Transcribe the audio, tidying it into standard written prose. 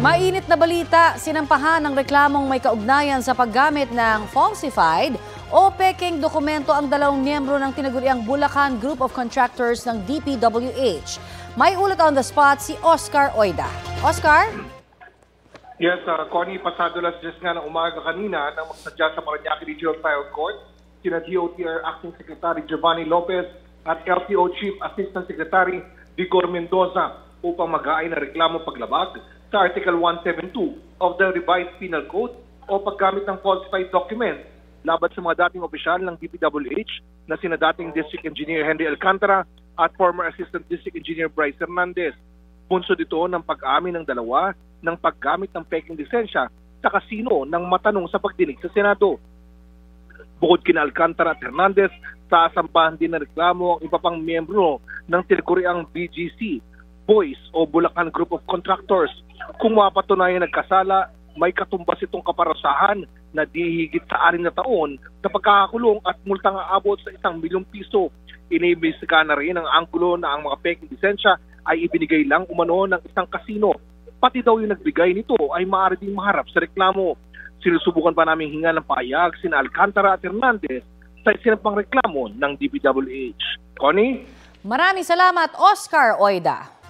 Mainit na balita, sinampahan ng reklamong may kaugnayan sa paggamit ng falsified o pekeng dokumento ang dalawang miyembro ng tinaguriang Bulacan Group of Contractors ng DPWH. May ulat on the spot si Oscar Oida. Oscar? Yes, Connie, pasado las 10 nga ng umaga kanina nang magsadya sa Parañaque Regional Trial Court sina DOTR Acting Secretary Giovanni Lopez at LTO Chief Assistant Secretary Vigor Mendoza upang mag-aay na reklamo paglabag sa Article 172 of the Revised Penal Code o paggamit ng falsified document laban sa mga dating opisyal ng DPWH na sina dating District Engineer Henry Alcantara at former Assistant District Engineer Bryce Hernandez. Bunsod ito ng pag-amin ng dalawa ng paggamit ng peking lisensya sa kasino ng matanong sa pagdinig sa Senado. Bukod kina Alcantara at Hernandez, sasampahan din na reklamo ang iba pang miyembro ng tinaguriang BGC, Boys o Bulacan Group of Contractors. Kung mapatunayan nagkasala, may katumbas itong kaparasahan na di higit sa 6 na taon na pagkakakulong at multang aabot sa 1 milyong piso. Iniimbestigahan na rin ang anggulo na ang mga peking lisensya ay ibinigay lang umano ng isang kasino. Pati daw yung nagbigay nito ay maaari ding maharap sa reklamo. Sinusubukan pa namin hinga ng pahayag sina Alcantara at Hernandez sa sinampang reklamo ng DPWH. Connie? Maraming salamat, Oscar Oida.